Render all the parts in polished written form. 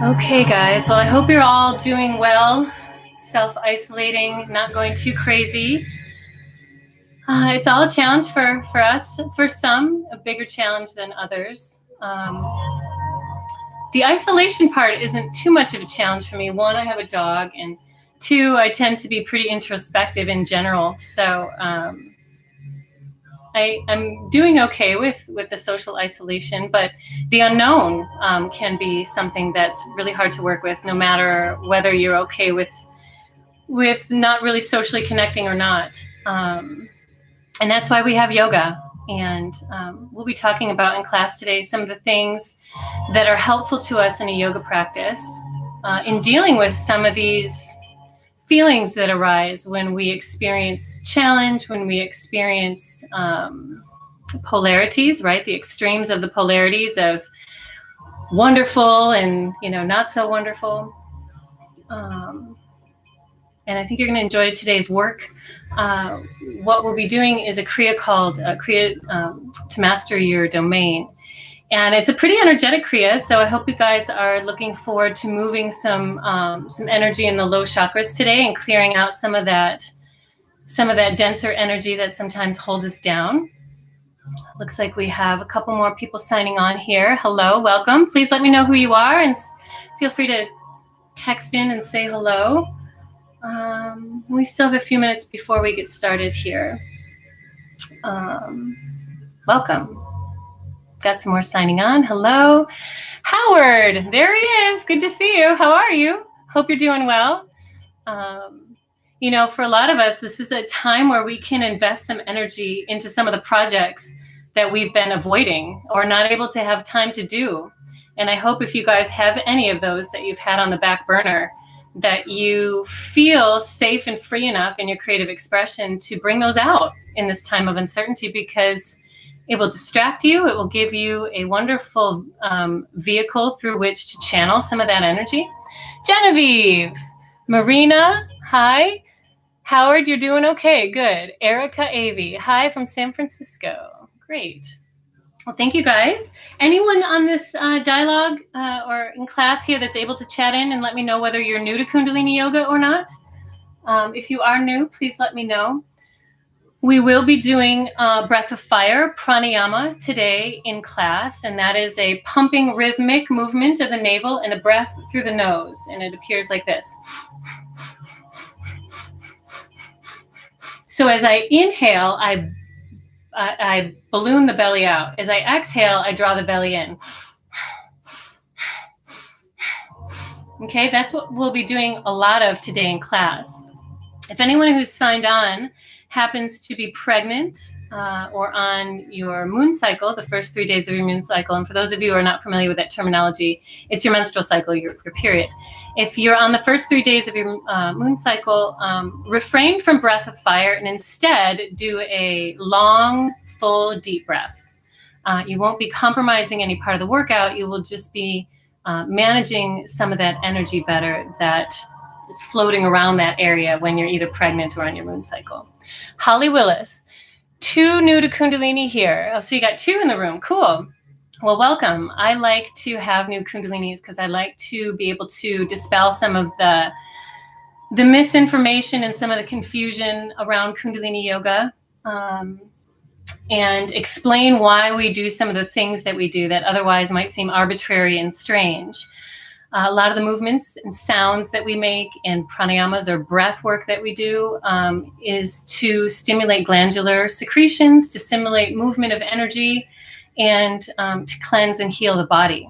Okay, guys. Well, I hope you're all doing well, self-isolating, not going too crazy. It's all a challenge for us. For some, a bigger challenge than others. The isolation part isn't too much of a challenge for me. One, I have a dog, and two, I tend to be pretty introspective in general. So I'm doing okay with the social isolation, but the unknown can be something that's really hard to work with, no matter whether you're okay with not really socially connecting or not. And that's why we have yoga. And we'll be talking about in class today some of the things that are helpful to us in a yoga practice in dealing with some of these feelings that arise when we experience challenge, when we experience polarities, right? The extremes of the polarities of wonderful and, not so wonderful. And I think you're going to enjoy today's work. What we'll be doing is a kriya called kriya to master your domain. And it's a pretty energetic kriya, so I hope you guys are looking forward to moving some energy in the low chakras today and clearing out some of that denser energy that sometimes holds us down. Looks like we have a couple more people signing on here. Hello, welcome. Please let me know who you are and feel free to text in and say hello. We still have a few minutes before we get started here. Welcome. Got some more signing on. Hello. Howard, there he is. Good to see you. How are you? Hope you're doing well. For a lot of us, this is a time where we can invest some energy into some of the projects that we've been avoiding or not able to have time to do. And I hope if you guys have any of those that you've had on the back burner, that you feel safe and free enough in your creative expression to bring those out in this time of uncertainty, because it will distract you. It will give you a wonderful vehicle through which to channel some of that energy. Genevieve, Marina, hi. Howard, you're doing okay. Good. Erica Avey, hi from San Francisco. Great. Well, thank you guys. Anyone on this dialogue or in class here that's able to chat in and let me know whether you're new to Kundalini Yoga or not? If you are new, please let me know. We will be doing breath of fire, pranayama, today in class, and that is a pumping rhythmic movement of the navel and a breath through the nose, and it appears like this. So as I inhale, I balloon the belly out. As I exhale, I draw the belly in. Okay, that's what we'll be doing a lot of today in class. If anyone who's signed on happens to be pregnant or on your moon cycle, the first 3 days of your moon cycle, and for those of you who are not familiar with that terminology, it's your menstrual cycle, your period. If you're on the first 3 days of your moon cycle, refrain from breath of fire and instead do a long, full, deep breath. You won't be compromising any part of the workout. You will just be managing some of that energy better that is floating around that area when you're either pregnant or on your moon cycle. Holly Willis, 2 new to Kundalini here. Oh, so you got 2 in the room. Cool. Well, welcome. I like to have new Kundalinis because I like to be able to dispel some of the misinformation and some of the confusion around Kundalini Yoga, and explain why we do some of the things that we do that otherwise might seem arbitrary and strange. A lot of the movements and sounds that we make and pranayamas or breath work that we do is to stimulate glandular secretions, to stimulate movement of energy, and to cleanse and heal the body.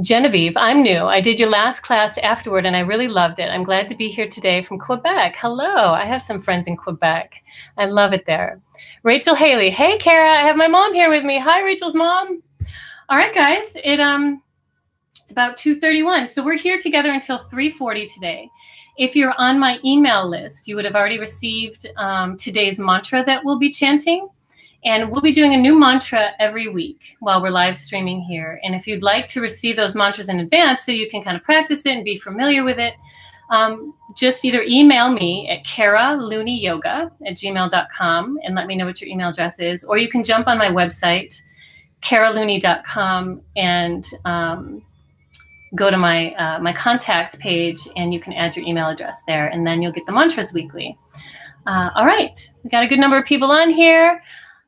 Genevieve, I'm new. I did your last class afterward and I really loved it. I'm glad to be here today from Quebec. Hello, I have some friends in Quebec. I love it there. Rachel Haley, hey Kara, I have my mom here with me. Hi, Rachel's mom. All right, guys, it's about 2:31, so we're here together until 3:40 today. If you're on my email list, you would have already received today's mantra that we'll be chanting. And we'll be doing a new mantra every week while we're live streaming here. And if you'd like to receive those mantras in advance so you can kind of practice it and be familiar with it, just either email me at karalooneyyoga@gmail.com and let me know what your email address is, or you can jump on my website, caralooney.com and go to my contact page, and you can add your email address there, and then you'll get the mantras weekly. All right, we got a good number of people on here.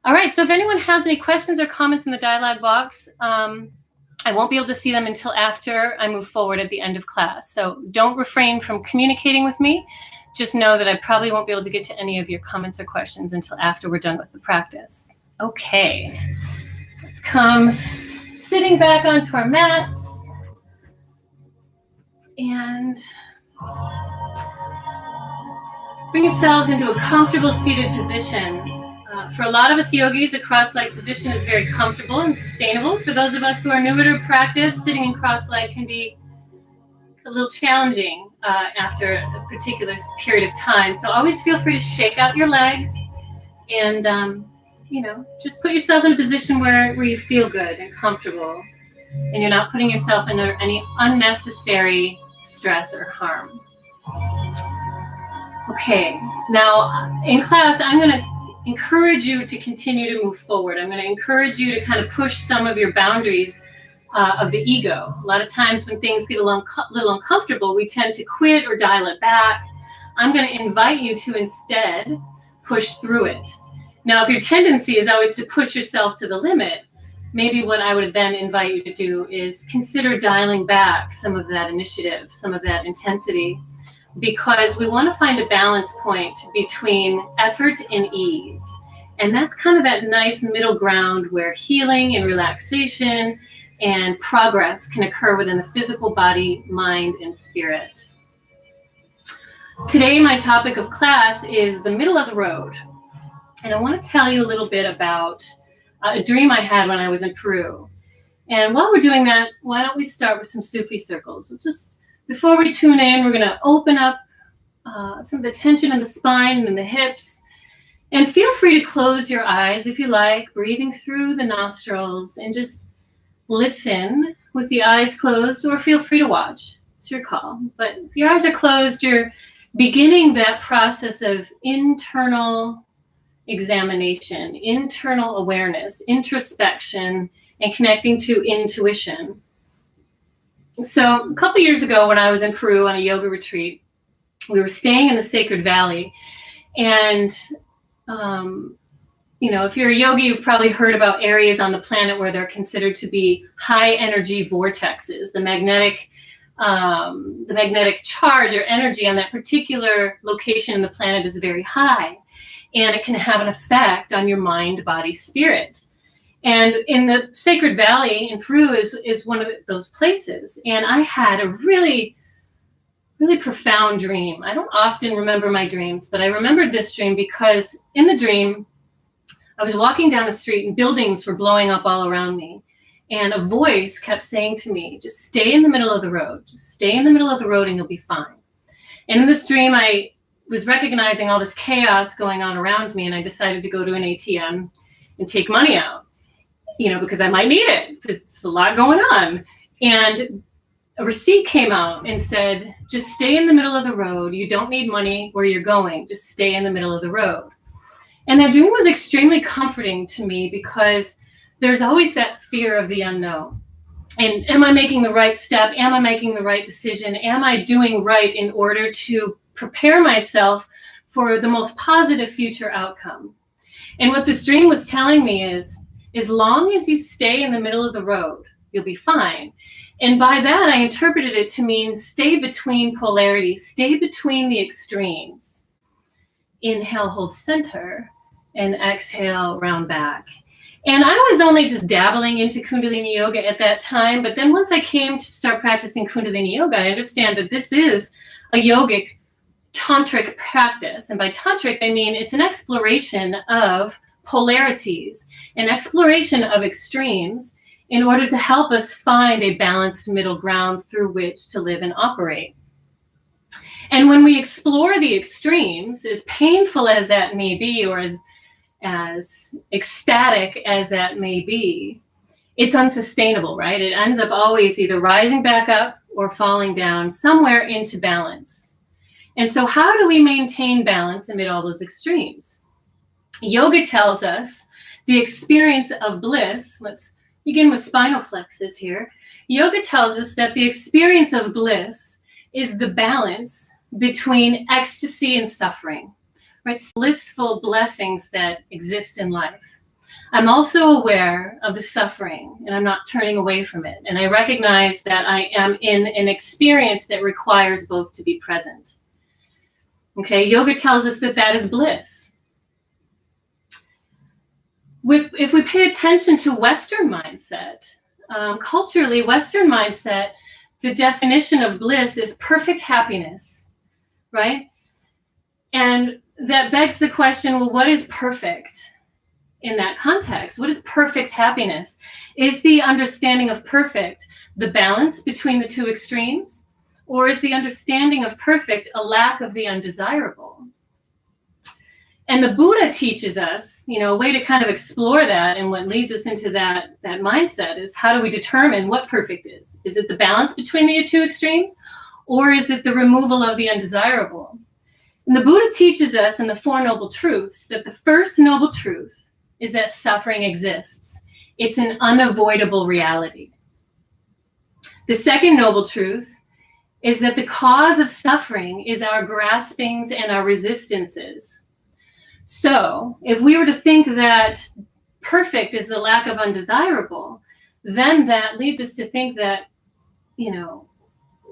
All right, so if anyone has any questions or comments in the dialogue box, I won't be able to see them until after I move forward at the end of class. So don't refrain from communicating with me. Just know that I probably won't be able to get to any of your comments or questions until after we're done with the practice. Okay, let's come sitting back onto our mats. And bring yourselves into a comfortable seated position. For a lot of us yogis, a cross-legged position is very comfortable and sustainable. For those of us who are newer to practice, sitting in cross-legged can be a little challenging after a particular period of time. So always feel free to shake out your legs and, just put yourself in a position where you feel good and comfortable, and you're not putting yourself under any unnecessary stress or harm. Okay, now in class, I'm going to encourage you to continue to move forward. I'm going to encourage you to kind of push some of your boundaries of the ego. A lot of times when things get a little uncomfortable, we tend to quit or dial it back. I'm going to invite you to instead push through it. Now, if your tendency is always to push yourself to the limit, maybe what I would then invite you to do is consider dialing back some of that initiative, some of that intensity, because we want to find a balance point between effort and ease. And that's kind of that nice middle ground where healing and relaxation and progress can occur within the physical body, mind, and spirit. Today, my topic of class is the middle of the road. And I want to tell you a little bit about a dream I had when I was in Peru. And while we're doing that, why don't we start with some Sufi circles? Before we tune in, we're going to open up some of the tension in the spine and the hips. And feel free to close your eyes if you like, breathing through the nostrils, and just listen with the eyes closed, or feel free to watch. It's your call. But if your eyes are closed, you're beginning that process of internal examination, internal awareness, introspection, and connecting to intuition. So a couple years ago when I was in Peru on a yoga retreat, we were staying in the Sacred Valley. And, if you're a yogi, you've probably heard about areas on the planet where they're considered to be high energy vortexes. The magnetic charge or energy on that particular location in the planet is very high. And it can have an effect on your mind, body, spirit. And in the Sacred Valley in Peru is one of those places. And I had a really, really profound dream. I don't often remember my dreams, but I remembered this dream because in the dream, I was walking down a street and buildings were blowing up all around me. And a voice kept saying to me, just stay in the middle of the road. Just stay in the middle of the road and you'll be fine. And in this dream, I was recognizing all this chaos going on around me, and I decided to go to an ATM and take money out, because I might need it. It's a lot going on. And a receipt came out and said, just stay in the middle of the road. You don't need money where you're going. Just stay in the middle of the road. And that dream was extremely comforting to me because there's always that fear of the unknown. And am I making the right step? Am I making the right decision? Am I doing right in order to prepare myself for the most positive future outcome? And what this dream was telling me is, as long as you stay in the middle of the road, you'll be fine. And by that, I interpreted it to mean stay between polarities, stay between the extremes. Inhale, hold center, and exhale, round back. And I was only just dabbling into Kundalini yoga at that time. But then once I came to start practicing Kundalini yoga, I understand that this is a yogic tantric practice. And by tantric, I mean it's an exploration of polarities, an exploration of extremes in order to help us find a balanced middle ground through which to live and operate. And when we explore the extremes, as painful as that may be, or as ecstatic as that may be, it's unsustainable, right? It ends up always either rising back up or falling down somewhere into balance. And so how do we maintain balance amid all those extremes? Yoga tells us the experience of bliss. Let's Begin with spinal flexes here. Yoga tells us that the experience of bliss is the balance between ecstasy and suffering, right? Blissful blessings that exist in life. I'm also aware of the suffering, and I'm not turning away from it. And I recognize that I am in an experience that requires both to be present. Okay, yoga tells us that that is bliss. If we pay attention to Western mindset, culturally, Western mindset, the definition of bliss is perfect happiness, right? And that begs the question, well, what is perfect in that context? What is perfect happiness? Is the understanding of perfect the balance between the two extremes? Or is the understanding of perfect a lack of the undesirable? And the Buddha teaches us, a way to kind of explore that, and what leads us into that mindset is, how do we determine what perfect is? Is it the balance between the two extremes, or is it the removal of the undesirable? And the Buddha teaches us in the Four Noble Truths that the first noble truth is that suffering exists. It's an unavoidable reality. The second noble truth is that the cause of suffering is our graspings and our resistances. So if we were to think that perfect is the lack of undesirable, then that leads us to think that,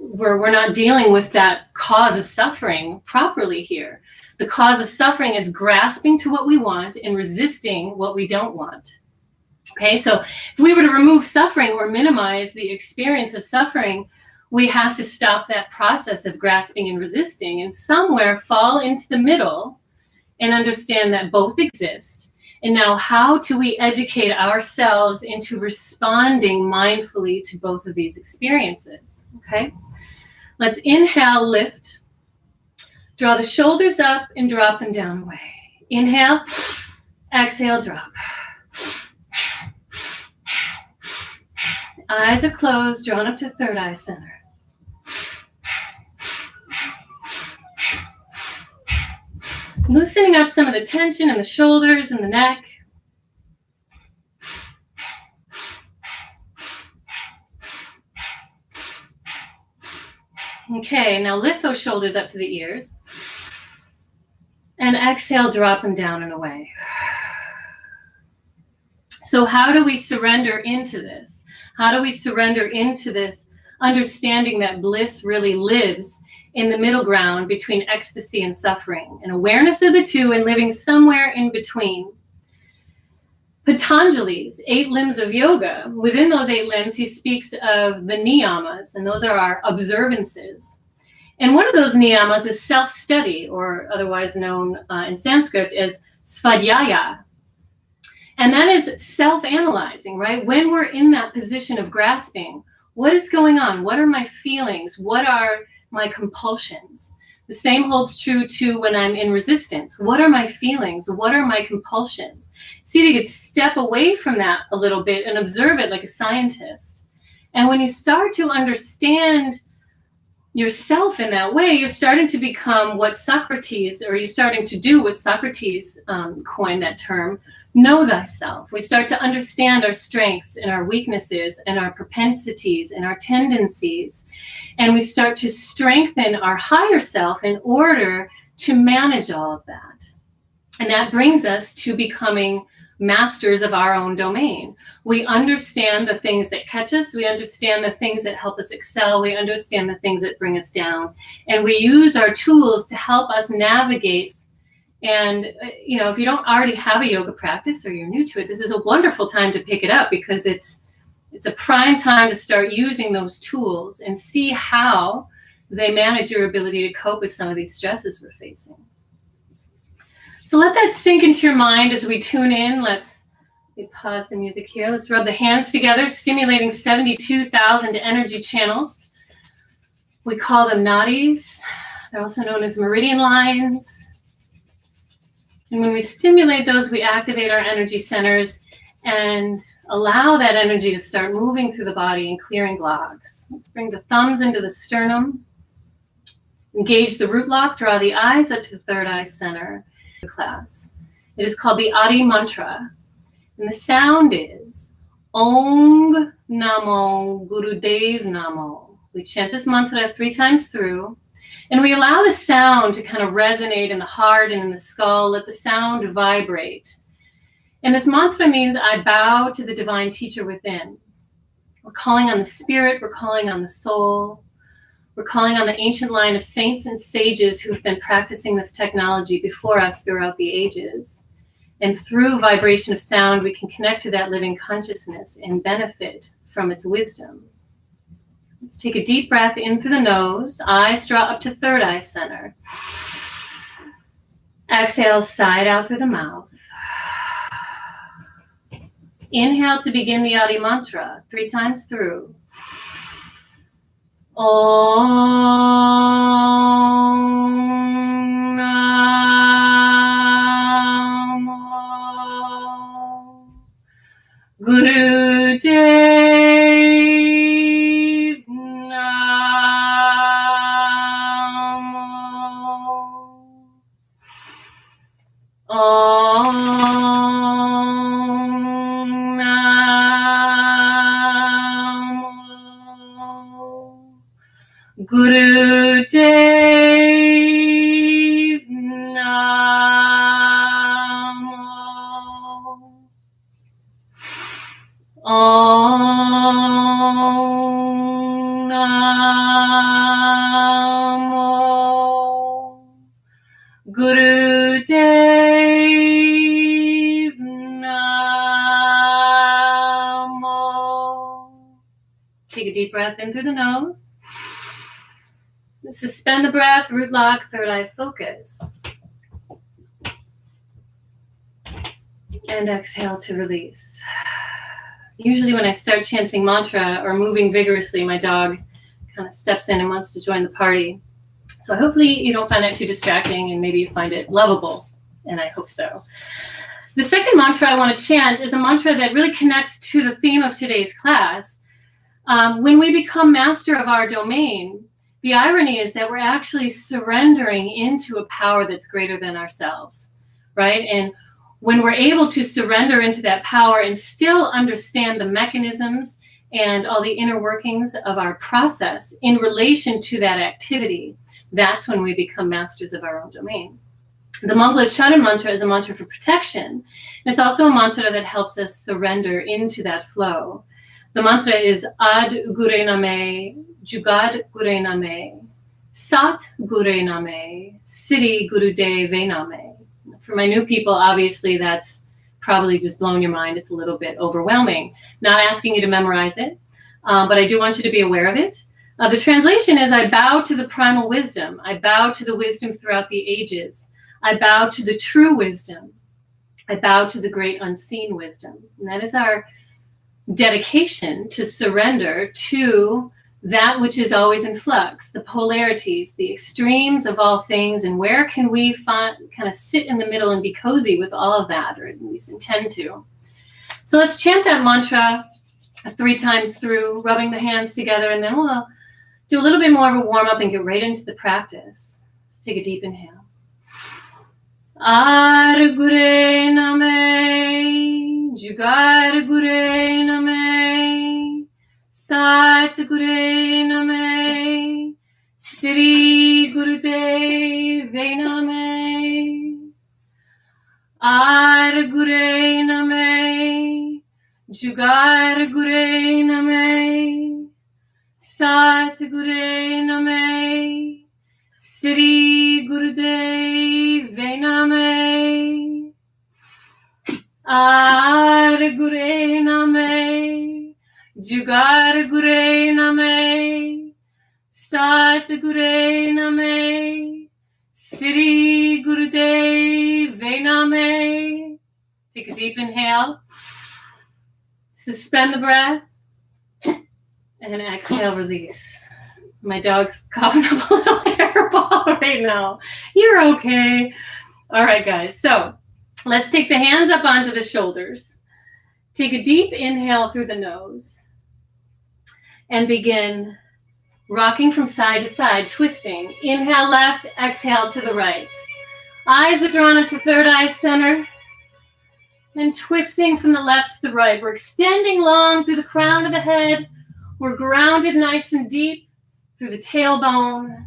we're not dealing with that cause of suffering properly here. The cause of suffering is grasping to what we want and resisting what we don't want. Okay, so if we were to remove suffering or minimize the experience of suffering, we have to stop that process of grasping and resisting, and somewhere fall into the middle and understand that both exist. And now, how do we educate ourselves into responding mindfully to both of these experiences? Okay, let's inhale, lift. Draw the shoulders up and drop them down away. Inhale, exhale, drop. Eyes are closed, drawn up to third eye center. Loosening up some of the tension in the shoulders and the neck. Okay, now lift those shoulders up to the ears. And exhale, drop them down and away. So how do we surrender into this? How do we surrender into this understanding that bliss really lives in the middle ground between ecstasy and suffering, and awareness of the two and living somewhere in between? Patanjali's 8 limbs of yoga, within those 8 limbs, he speaks of the niyamas, and those are our observances. And one of those niyamas is self-study, or otherwise known in Sanskrit as svadhyaya. And that is self-analyzing, right? When we're in that position of grasping, what is going on? What are my feelings? What are my compulsions? The same holds true too when I'm in resistance. What are my feelings? What are my compulsions? See if you could step away from that a little bit and observe it like a scientist. And when you start to understand yourself in that way, you're starting to become what Socrates, or you're starting to do what Socrates coined that term, know thyself. We start to understand our strengths and our weaknesses and our propensities and our tendencies. And we start to strengthen our higher self in order to manage all of that. And that brings us to becoming masters of our own domain. We understand the things that catch us. We understand the things that help us excel. We understand the things that bring us down. And we use our tools to help us navigate. And, if you don't already have a yoga practice or you're new to it, this is a wonderful time to pick it up, because it's a prime time to start using those tools and see how they manage your ability to cope with some of these stresses we're facing. So let that sink into your mind as we tune in. Let's pause the music here. Let's rub the hands together, stimulating 72,000 energy channels. We call them nadis. They're also known as meridian lines. And when we stimulate those, we activate our energy centers and allow that energy to start moving through the body and clearing blocks. Let's bring the thumbs into the sternum. Engage the root lock. Draw the eyes up to the third eye center. Class. It is called the Adi Mantra. And the sound is Om Namo Gurudev Namo. We chant this mantra 3 times through, and we allow the sound to kind of resonate in the heart and in the skull. Let the sound vibrate. And this mantra means I bow to the divine teacher within. We're calling on the spirit, we're calling on the soul, we're calling on the ancient line of saints and sages who've been practicing this technology before us throughout the ages. And through vibration of sound, we can connect to that living consciousness and benefit from its wisdom. Let's take a deep breath in through the nose. Eyes draw up to third eye center. Exhale, side out through the mouth. Inhale to begin the Adi mantra 3 times through. Om Namo Gurudev Namo. Om Namo Gurudev Namo. Om Namo Gurudev Namo. Take a deep breath in through the nose. Suspend the breath, root lock, third eye focus. And exhale to release. Usually when I start chanting mantra or moving vigorously, my dog kind of steps in and wants to join the party. So hopefully you don't find that too distracting and maybe you find it lovable, and I hope so. The second mantra I want to chant is a mantra that really connects to the theme of today's class. When we become master of our domain, the irony is that we're actually surrendering into a power that's greater than ourselves, right? And when we're able to surrender into that power and still understand the mechanisms and all the inner workings of our process in relation to that activity, that's when we become masters of our own domain. The Mangalucharan mantra is a mantra for protection. And it's also a mantra that helps us surrender into that flow. The mantra is Ad Gure Name, Jugad Gure Name, Sat Gure Name, Siddhi Gurudev Name. For my new people, obviously that's probably just blown your mind. It's a little bit overwhelming. Not asking you to memorize it, but I do want you to be aware of it. The translation is, I bow to the primal wisdom. I bow to the wisdom throughout the ages. I bow to the true wisdom. I bow to the great unseen wisdom. And that is our dedication to surrender to that which is always in flux, the polarities, the extremes of all things, and where can we kind of sit in the middle and be cozy with all of that, or at least intend to. So let's chant that mantra 3 times through, rubbing the hands together, and then we'll do a little bit more of a warm-up and get right into the practice. Let's take a deep inhale. Ar Gure Name, Jugar Gure Name, Sat Gure Name, Siddhi Gurudev Name. Ar Gure Name, Jugar Gure Name, Sat Gure Name, Siddhi Gurudev Name. Ar Gure Name, Jugar Gure Name, Sat Gure Name, Siddhi Gurudev Name. Take a deep inhale. Suspend the breath. And exhale, release. My dog's coughing up a little hairball right now. You're okay. All right, guys. So let's take the hands up onto the shoulders. Take a deep inhale through the nose. And begin rocking from side to side, twisting. Inhale left, exhale to the right. Eyes are drawn up to third eye center. and twisting from the left to the right. We're extending long through the crown of the head. We're grounded nice and deep through the tailbone.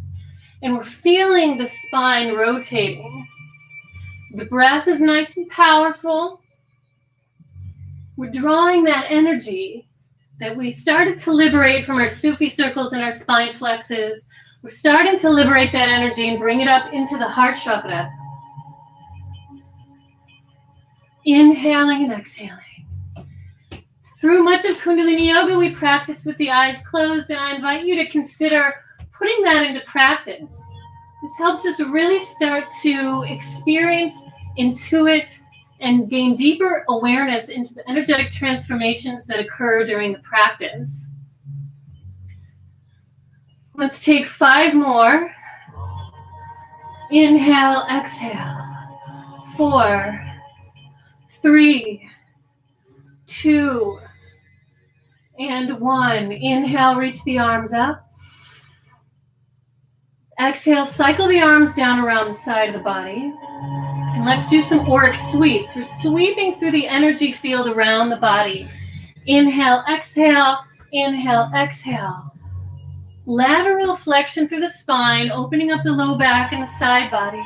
And we're feeling the spine rotating. The breath is nice and powerful. We're drawing that energy that we started to liberate from our Sufi circles and our spine flexes. We're starting to liberate that energy and bring it up into the heart chakra. Inhaling and exhaling. Through much of Kundalini Yoga, we practice with the eyes closed, and I invite you to consider putting that into practice. This helps us really start to experience, intuit, and gain deeper awareness into the energetic transformations that occur during the practice. Let's take 5 more. Inhale, exhale. 4, 3, 2, and 1. Inhale, reach the arms up. Exhale, cycle the arms down around the side of the body. And let's do some auric sweeps. We're sweeping through the energy field around the body. Inhale, exhale, inhale, exhale. Lateral flexion through the spine, opening up the low back and the side body.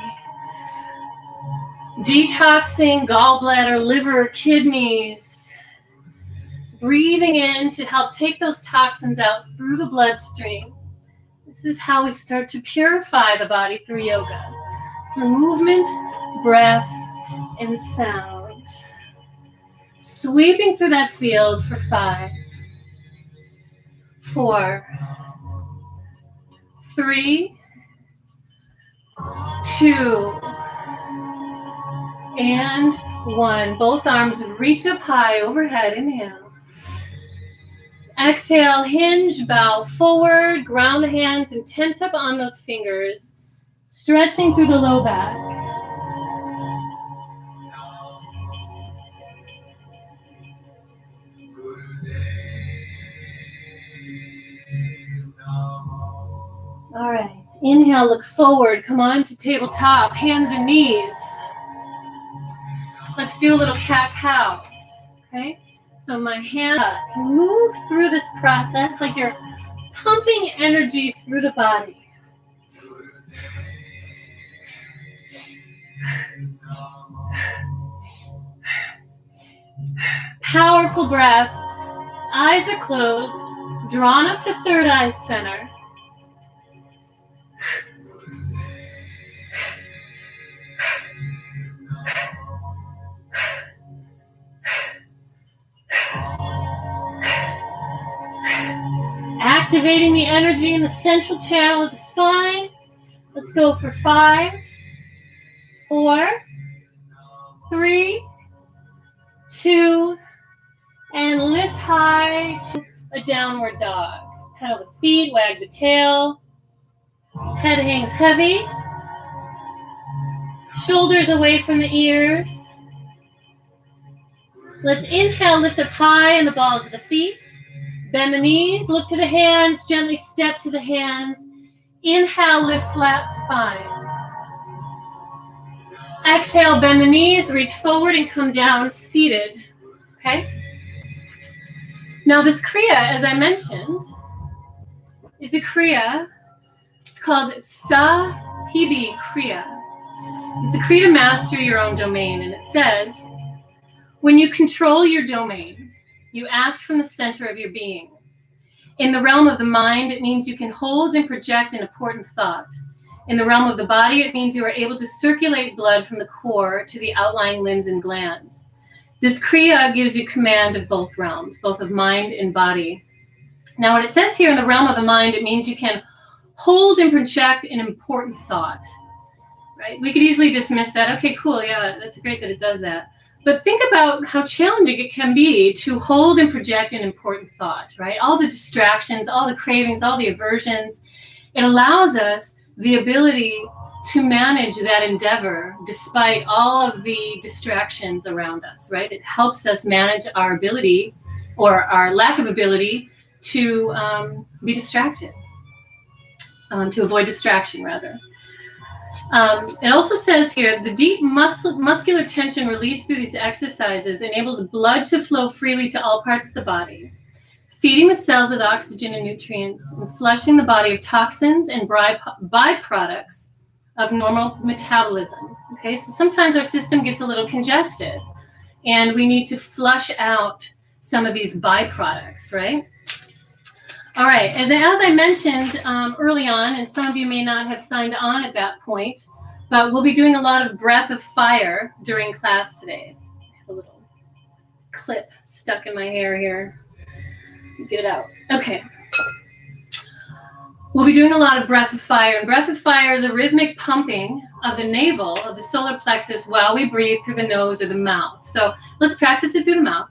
Detoxing gallbladder, liver, kidneys. Breathing in to help take those toxins out through the bloodstream. This is how we start to purify the body through yoga. Through movement, breath, and sound. Sweeping through that field for 5, 4, 3, 2, and 1. Both arms reach up high overhead. Inhale. Exhale, hinge, bow forward, ground the hands and tent up on those fingers, stretching through the low back. All right, inhale, look forward, come on to tabletop, hands and knees. Let's do a little cat-cow, okay? So my hand up, move through this process like you're pumping energy through the body. Powerful breath, eyes are closed, drawn up to third eye center. Activating the energy in the central channel of the spine. Let's go for 5, 4, 3, 2, and lift high to a downward dog. Pedal the feet, wag the tail. Head hangs heavy. Shoulders away from the ears. Let's inhale, lift up high in the balls of the feet. Bend the knees, look to the hands, gently step to the hands. Inhale, lift flat spine. Exhale, bend the knees, reach forward and come down seated. Okay? Now this kriya, as I mentioned, is a kriya. It's called Sahibi Kriya. It's a kriya to master your own domain. And it says, when you control your domain, you act from the center of your being. In the realm of the mind, it means you can hold and project an important thought. In the realm of the body, it means you are able to circulate blood from the core to the outlying limbs and glands. This kriya gives you command of both realms, both of mind and body. Now, when it says here in the realm of the mind, it means you can hold and project an important thought, right? We could easily dismiss that. Okay, cool. Yeah, that's great that it does that. But think about how challenging it can be to hold and project an important thought, right? All the distractions, all the cravings, all the aversions. It allows us the ability to manage that endeavor despite all of the distractions around us, right? It helps us manage our ability or our lack of ability to be distracted, to avoid distraction rather. It also says here, the deep muscular tension released through these exercises enables blood to flow freely to all parts of the body, feeding the cells with oxygen and nutrients, and flushing the body of toxins and byproducts of normal metabolism. Okay, so sometimes our system gets a little congested, and we need to flush out some of these byproducts, right? All right, as I mentioned early on, and some of you may not have signed on at that point, but we'll be doing a lot of breath of fire during class today. I have a little clip stuck in my hair here. Get it out. Okay. We'll be doing a lot of breath of fire, and breath of fire is a rhythmic pumping of the navel, of the solar plexus, while we breathe through the nose or the mouth. So let's practice it through the mouth.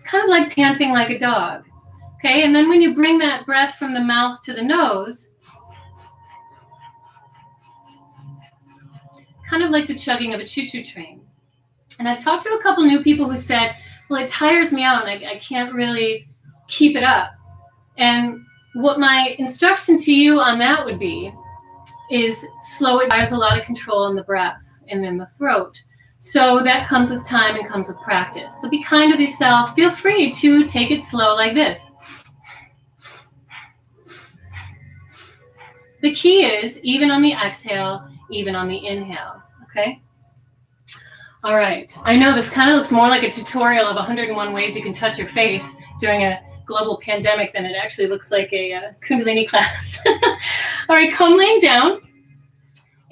Kind of like panting like a dog, okay? And then when you bring that breath from the mouth to the nose, it's kind of like the chugging of a choo-choo train. And I've talked to a couple new people who said, well, it tires me out and I can't really keep it up. And what my instruction to you on that would be is slow it. It requires a lot of control on the breath and in the throat. So that comes with time and comes with practice. So be kind with yourself. Feel free to take it slow like this. The key is even on the exhale, even on the inhale, okay? All right. I know this kind of looks more like a tutorial of 101 ways you can touch your face during a global pandemic than it actually looks like a Kundalini class. All right, come laying down.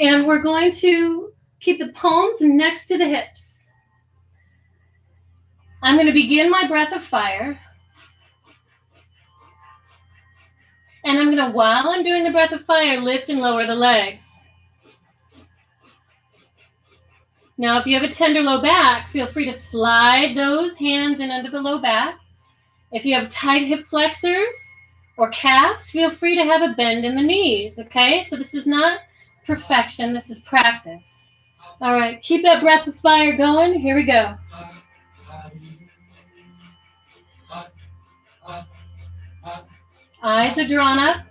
And we're going to keep the palms next to the hips. I'm going to begin my breath of fire. And I'm going to, while I'm doing the breath of fire, lift and lower the legs. Now, if you have a tender low back, feel free to slide those hands in under the low back. If you have tight hip flexors or calves, feel free to have a bend in the knees, okay? So this is not perfection, this is practice. All right, keep that breath of fire going. Here we go. Eyes are drawn up.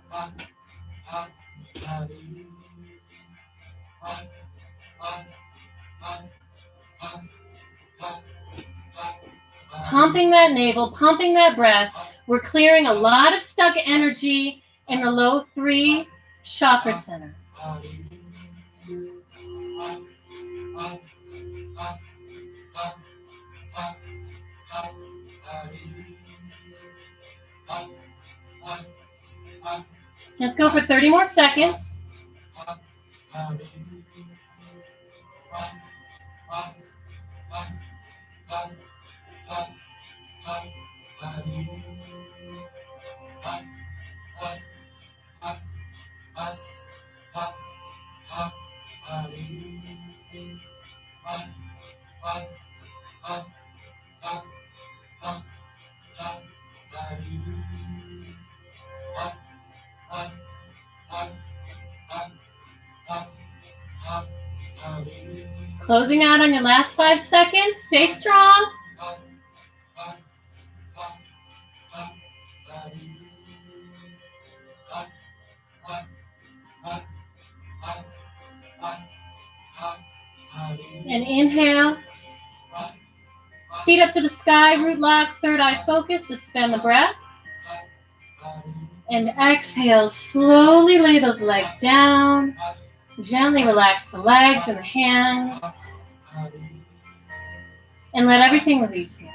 Pumping that navel, pumping that breath. We're clearing a lot of stuck energy in the low 3 chakra centers. Let's go for 30 more seconds. Closing out on your last 5 seconds. Stay strong. And inhale. Feet up to the sky, root lock, third eye focus, suspend the breath. And exhale, slowly lay those legs down. Gently relax the legs and the hands. And let everything release here.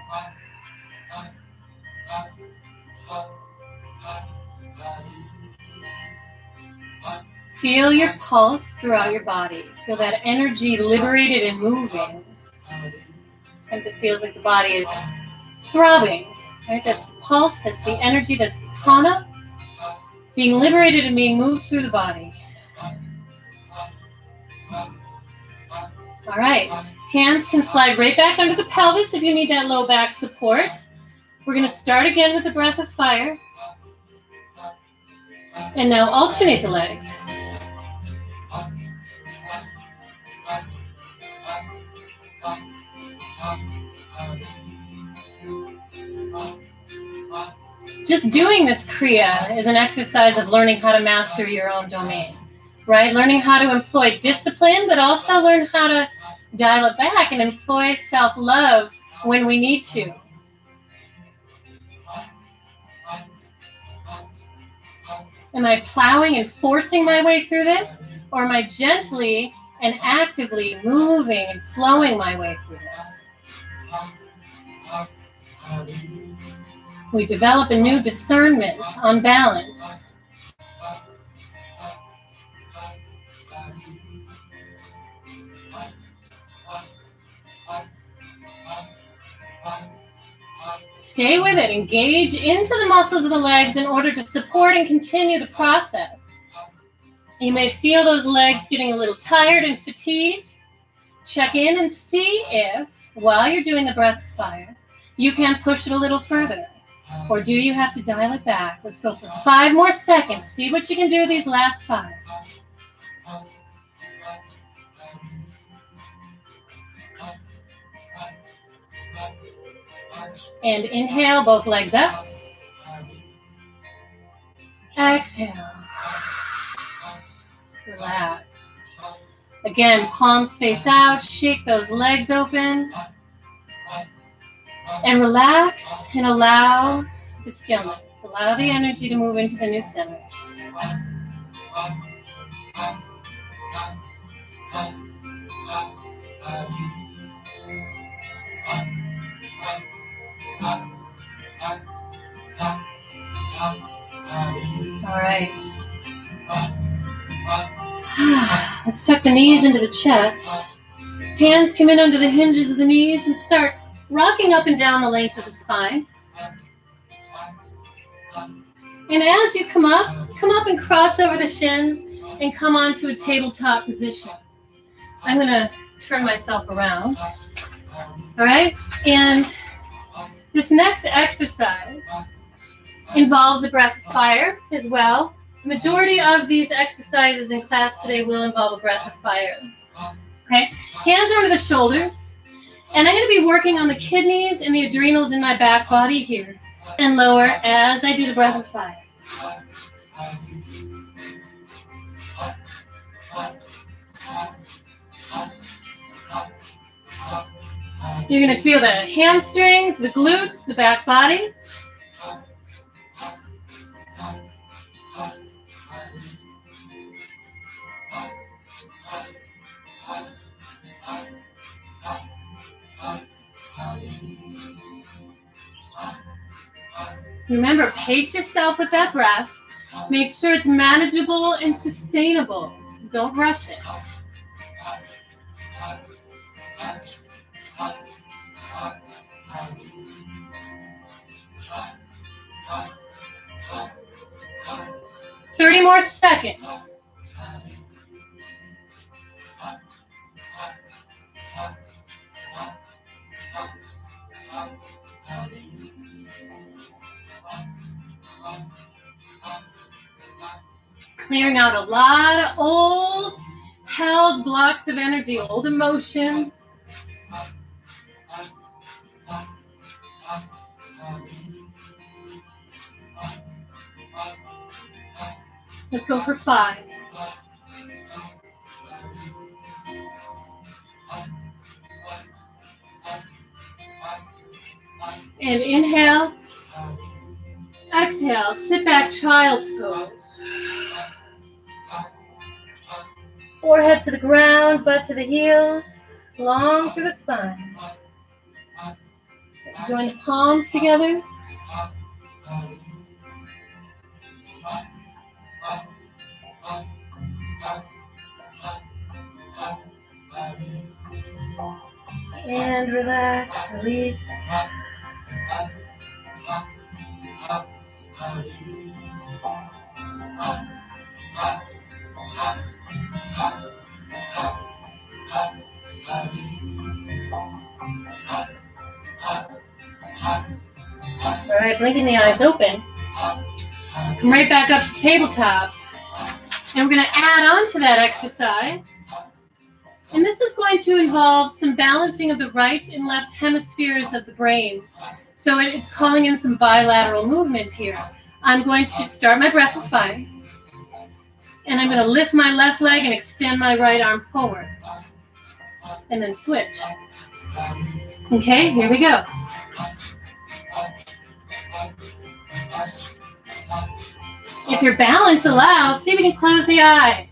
Feel your pulse throughout your body. Feel that energy liberated and moving. Sometimes it feels like the body is throbbing. Right? That's the pulse, that's the energy, that's the prana being liberated and being moved through the body. All right. Hands can slide right back under the pelvis if you need that low back support. We're going to start again with the breath of fire. And now alternate the legs. just doing this kriya is an exercise of learning how to master your own domain, right? Learning how to employ discipline, but also learn how to dial it back and employ self-love when we need to. Am I plowing and forcing my way through this? Or am I gently and actively moving and flowing my way through this? We develop a new discernment on balance. Stay with it. Engage into the muscles of the legs in order to support and continue the process. You may feel those legs getting a little tired and fatigued. Check in and see if, while you're doing the breath of fire, you can push it a little further. Or do you have to dial it back? Let's go for 5 more seconds. See what you can do these last 5. And inhale, both legs up. Exhale. Relax. Again, palms face out. Shake those legs open. And relax and allow the stillness. Allow the energy to move into the new centers. All right. Let's tuck the knees into the chest. Hands come in under the hinges of the knees and start rocking up and down the length of the spine. And as you come up and cross over the shins and come onto a tabletop position. I'm going to turn myself around. All right? And this next exercise involves a breath of fire as well. The majority of these exercises in class today will involve a breath of fire. Okay? Hands are under the shoulders. And I'm going to be working on the kidneys and the adrenals in my back body here and lower as I do the breath of fire. You're going to feel the hamstrings, the glutes, the back body. Remember, pace yourself with that breath. Make sure it's manageable and sustainable. Don't rush it. More seconds. Clearing out a lot of old held blocks of energy, old emotions. Let's go for 5. And inhale. Exhale. Sit back, child's pose. Forehead to the ground, butt to the heels. Long through the spine. Join the palms together. And relax, release. All right, blinking the eyes open. Come right back up to tabletop. And we're going to add on to that exercise. And this is going to involve some balancing of the right and left hemispheres of the brain So it's calling in some bilateral movement here. I'm going to start my breath with 5. And I'm going to lift my left leg and extend my right arm forward. And then switch. Okay, here we go. If your balance allows, see if we can close the eyes.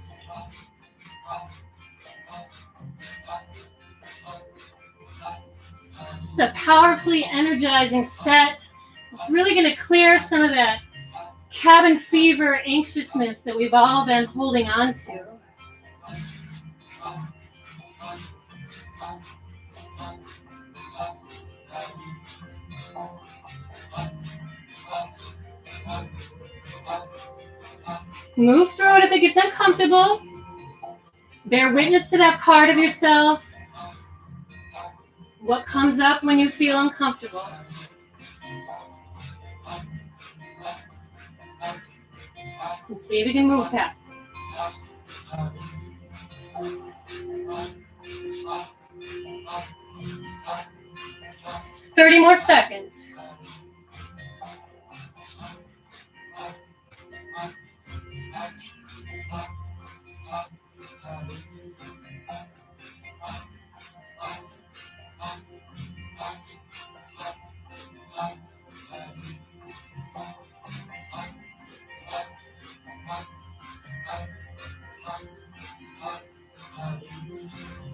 It's a powerfully energizing set. It's really going to clear some of that cabin fever anxiousness that we've all been holding on to. Move through it if it gets uncomfortable. Bear witness to that part of yourself. What comes up when you feel uncomfortable? And see if we can move past it. "30 more seconds.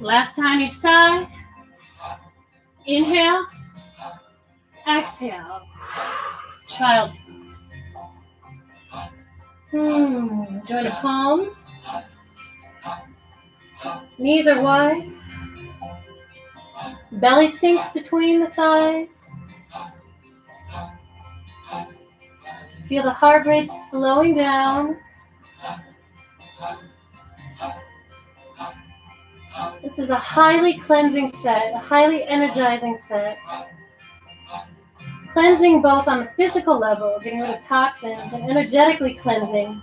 Last time each side. Inhale. Exhale. Child's pose. Join the palms. Knees are wide. Belly sinks between the thighs. Feel the heart rate slowing down. This is a highly cleansing set, a highly energizing set. Cleansing both on the physical level, getting rid of toxins, and energetically cleansing.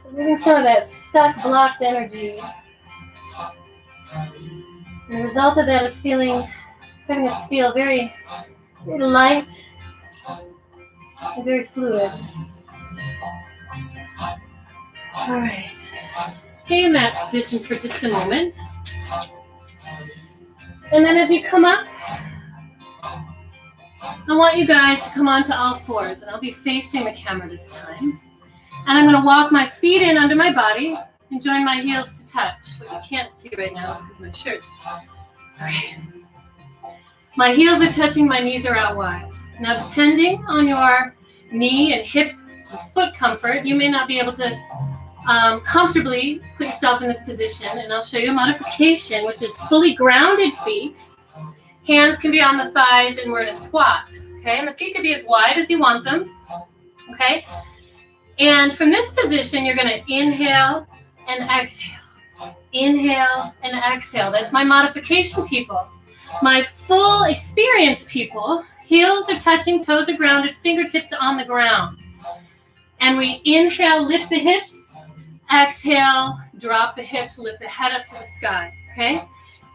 Removing some of that stuck, blocked energy. And the result of that is having us feel very, very light and very fluid. All right. Stay in that position for just a moment. And then as you come up, I want you guys to come onto all fours, and I'll be facing the camera this time. And I'm going to walk my feet in under my body and join my heels to touch. What you can't see right now is because my shirt's... Okay. My heels are touching, my knees are out wide. Now, depending on your knee and hip and foot comfort, you may not be able to comfortably put yourself in this position, and I'll show you a modification, which is fully grounded feet. Hands can be on the thighs, and we're in a squat, okay? And the feet can be as wide as you want them, okay? And from this position, you're gonna inhale and exhale. Inhale and exhale. That's my modification people. My full experience people, heels are touching, toes are grounded, fingertips are on the ground. And we inhale, lift the hips. Exhale, drop the hips, lift the head up to the sky, okay?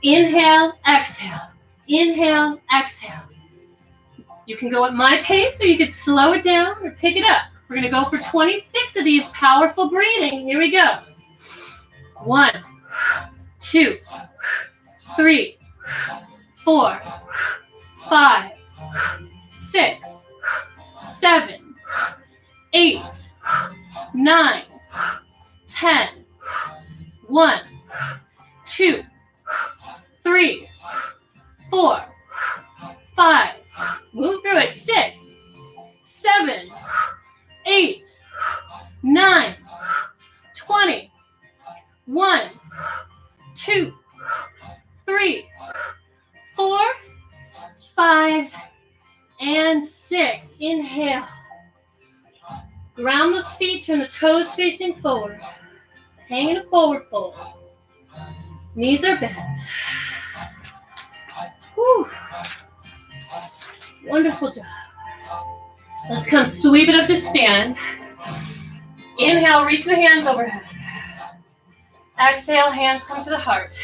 Inhale, exhale. Inhale, exhale. You can go at my pace, or you could slow it down or pick it up. We're gonna go for 26 of these powerful breathing. Here we go. 1, 2, 3, 4, 5, 6, 7, 8, 9, 10, 1, 2, 3, 4, 5, move through it, 6, 7, 8, 9, 20, 1, 2, 3, 4, 5, and 6. Inhale. Ground those feet, turn the toes facing forward. Hang in a forward fold. Knees are bent. Whew. Wonderful job. Let's come sweep it up to stand. Inhale, reach the hands overhead. Exhale, hands come to the heart.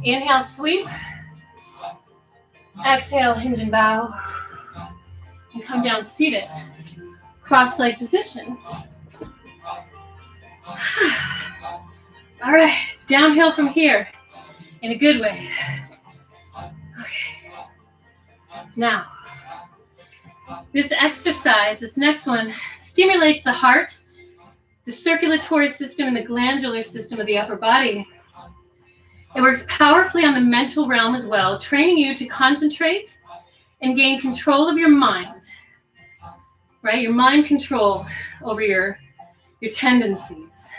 Inhale, sweep. Exhale, hinge and bow. And come down seated. Cross-leg position. All right, it's downhill from here in a good way. Okay. Now, this exercise, this next one, stimulates the heart, the circulatory system, and the glandular system of the upper body. It works powerfully on the mental realm as well, training you to concentrate and gain control of your mind, right? Your mind control over your tendencies.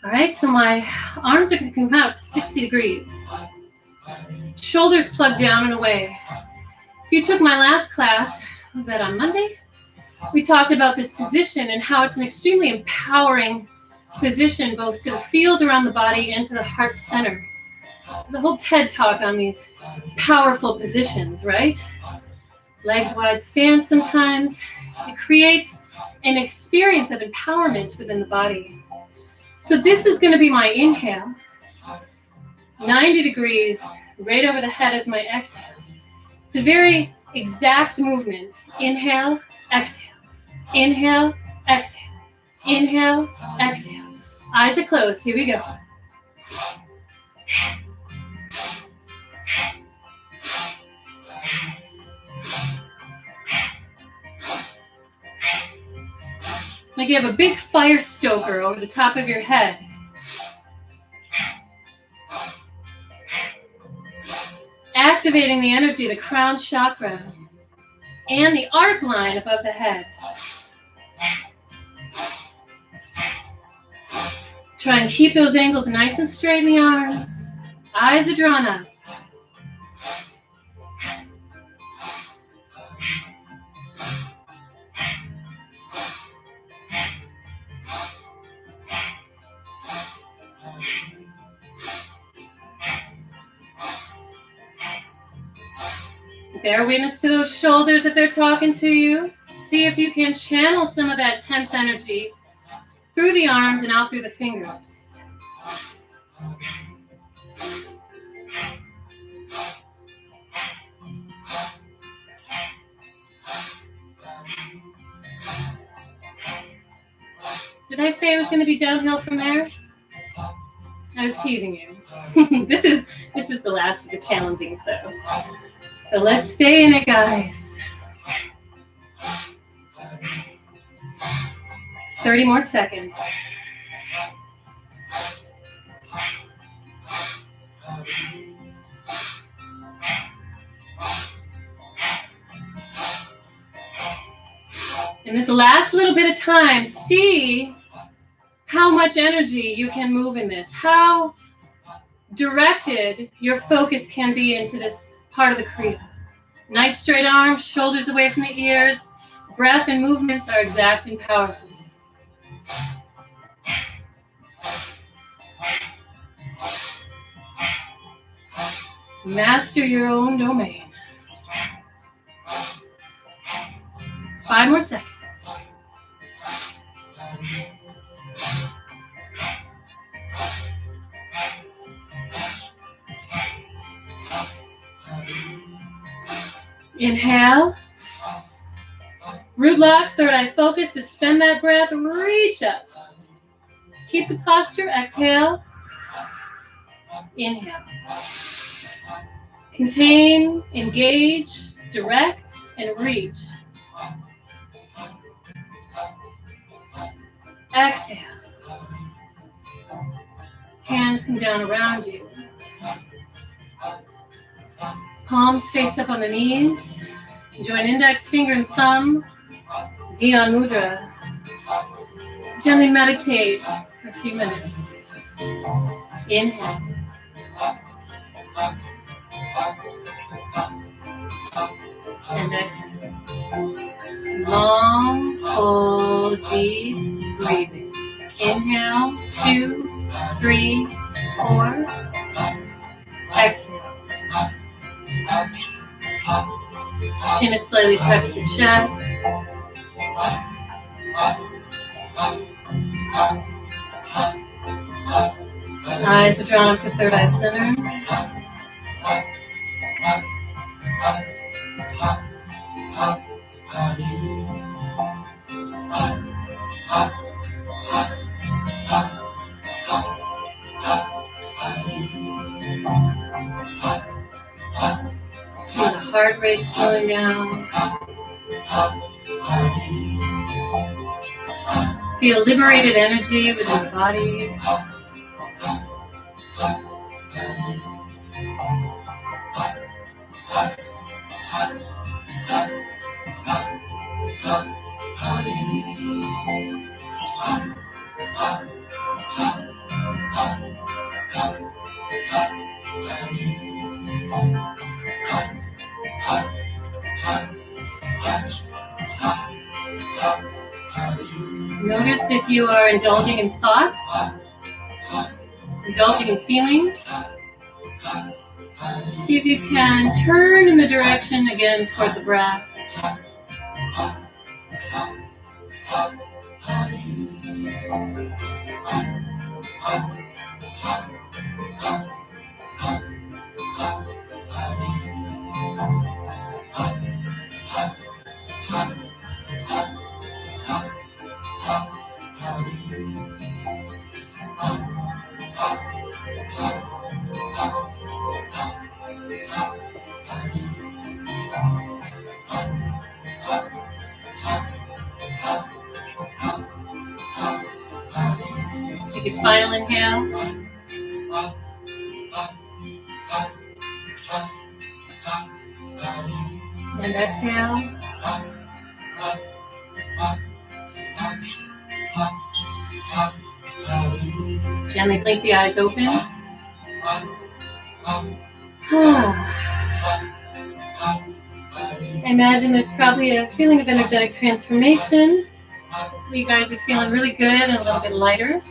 All right, so my arms are going to come out to 60 degrees. Shoulders plugged down and away. If you took my last class, was that on Monday? We talked about this position and how it's an extremely empowering position both to the field around the body and to the heart center. There's a whole TED talk on these powerful positions, right? Legs wide stance sometimes. It creates an experience of empowerment within the body. So this is going to be my inhale. 90 degrees right over the head as my exhale. It's a very exact movement. Inhale, exhale. Inhale, exhale. Inhale, exhale. Eyes are closed. Here we go. Like you have a big fire stoker over the top of your head. Activating the energy, the crown chakra, and the arc line above the head. Try and keep those angles nice and straight in the arms. Eyes are drawn up. Bear witness to those shoulders if they're talking to you. See if you can channel some of that tense energy through the arms and out through the fingers. Did I say it was going to be downhill from there? I was teasing you. This is the last of the challengings though. So let's stay in it, guys. 30 more seconds. In this last little bit of time, see how much energy you can move in this, how directed your focus can be into this part of the kriya. Nice straight arms, shoulders away from the ears. Breath and movements are exact and powerful. Master your own domain. 5 more seconds. Inhale. Root lock, third eye focus, suspend that breath, reach up. Keep the posture, exhale. Inhale. Contain, engage, direct, and reach. Exhale. Hands come down around you. Palms face up on the knees. Join index finger and thumb. Gyan Mudra. Gently meditate for a few minutes. Inhale. And exhale. Long, full, deep breathing. Inhale, 2, 3, 4. Exhale. Chin is slightly tucked to the chest. Eyes are drawn up to third eye center. Feel the heart rate slowing down. Feel liberated energy within the body. Notice if you are indulging in thoughts, indulging in feelings. See if you can turn in the direction again toward the breath. Take your final inhale. And exhale. Gently blink the eyes open. I imagine there's probably a feeling of energetic transformation. Hopefully you guys are feeling really good and a little bit lighter.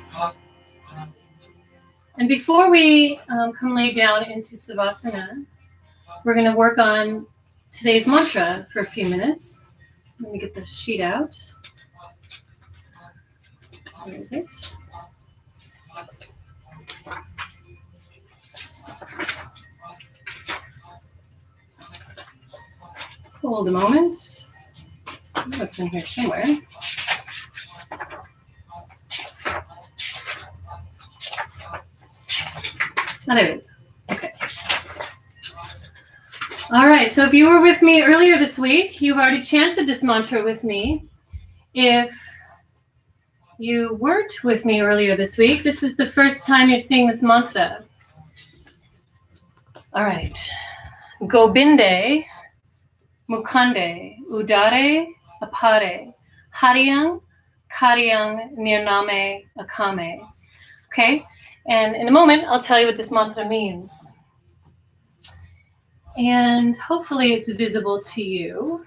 And before we come lay down into Savasana, we're going to work on today's mantra for a few minutes. Let me get the sheet out. Where is it? Hold a moment. Oh, it's in here somewhere. Oh, there it is. Okay. All right, so if you were with me earlier this week, you've already chanted this mantra with me. If you weren't with me earlier this week, this is the first time you're seeing this mantra. All right. Gobinde, Mukande, Udare, Apare, Hariyang, Kariyang, Nirname, Akame. Okay? And in a moment, I'll tell you what this mantra means. And hopefully it's visible to you.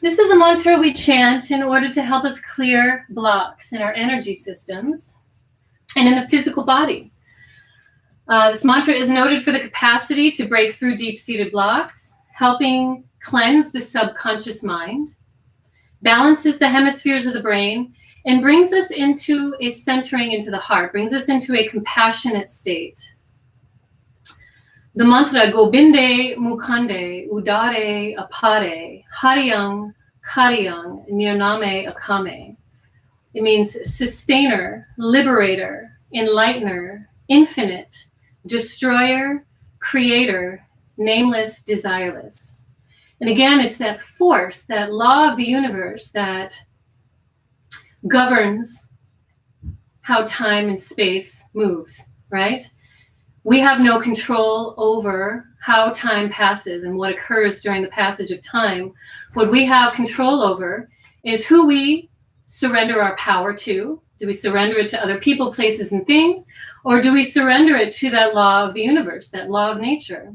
This is a mantra we chant in order to help us clear blocks in our energy systems and in the physical body. This mantra is noted for the capacity to break through deep-seated blocks, helping cleanse the subconscious mind, balances the hemispheres of the brain, and brings us into a centering into the heart, brings us into a compassionate state. The mantra Gobinde Mukande Udare Apare Hariyang Kariyang Nirname Akame. It means sustainer, liberator, enlightener, infinite, destroyer, creator, nameless, desireless. And again, it's that force, that law of the universe that governs how time and space moves, right? We have no control over how time passes and what occurs during the passage of time. What we have control over is who we surrender our power to. Do we surrender it to other people, places, and things? Or do we surrender it to that law of the universe, that law of nature?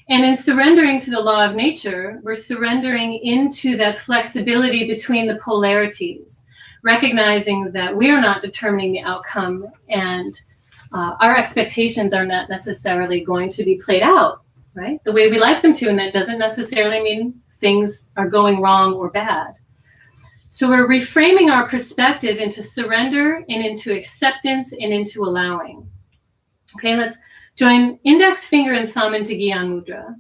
And in surrendering to the law of nature, we're surrendering into that flexibility between the polarities, recognizing that we are not determining the outcome and our expectations are not necessarily going to be played out, right? The way we like them to, and that doesn't necessarily mean things are going wrong or bad. So we're reframing our perspective into surrender and into acceptance and into allowing. Okay, let's join index finger and thumb into Gyan Mudra.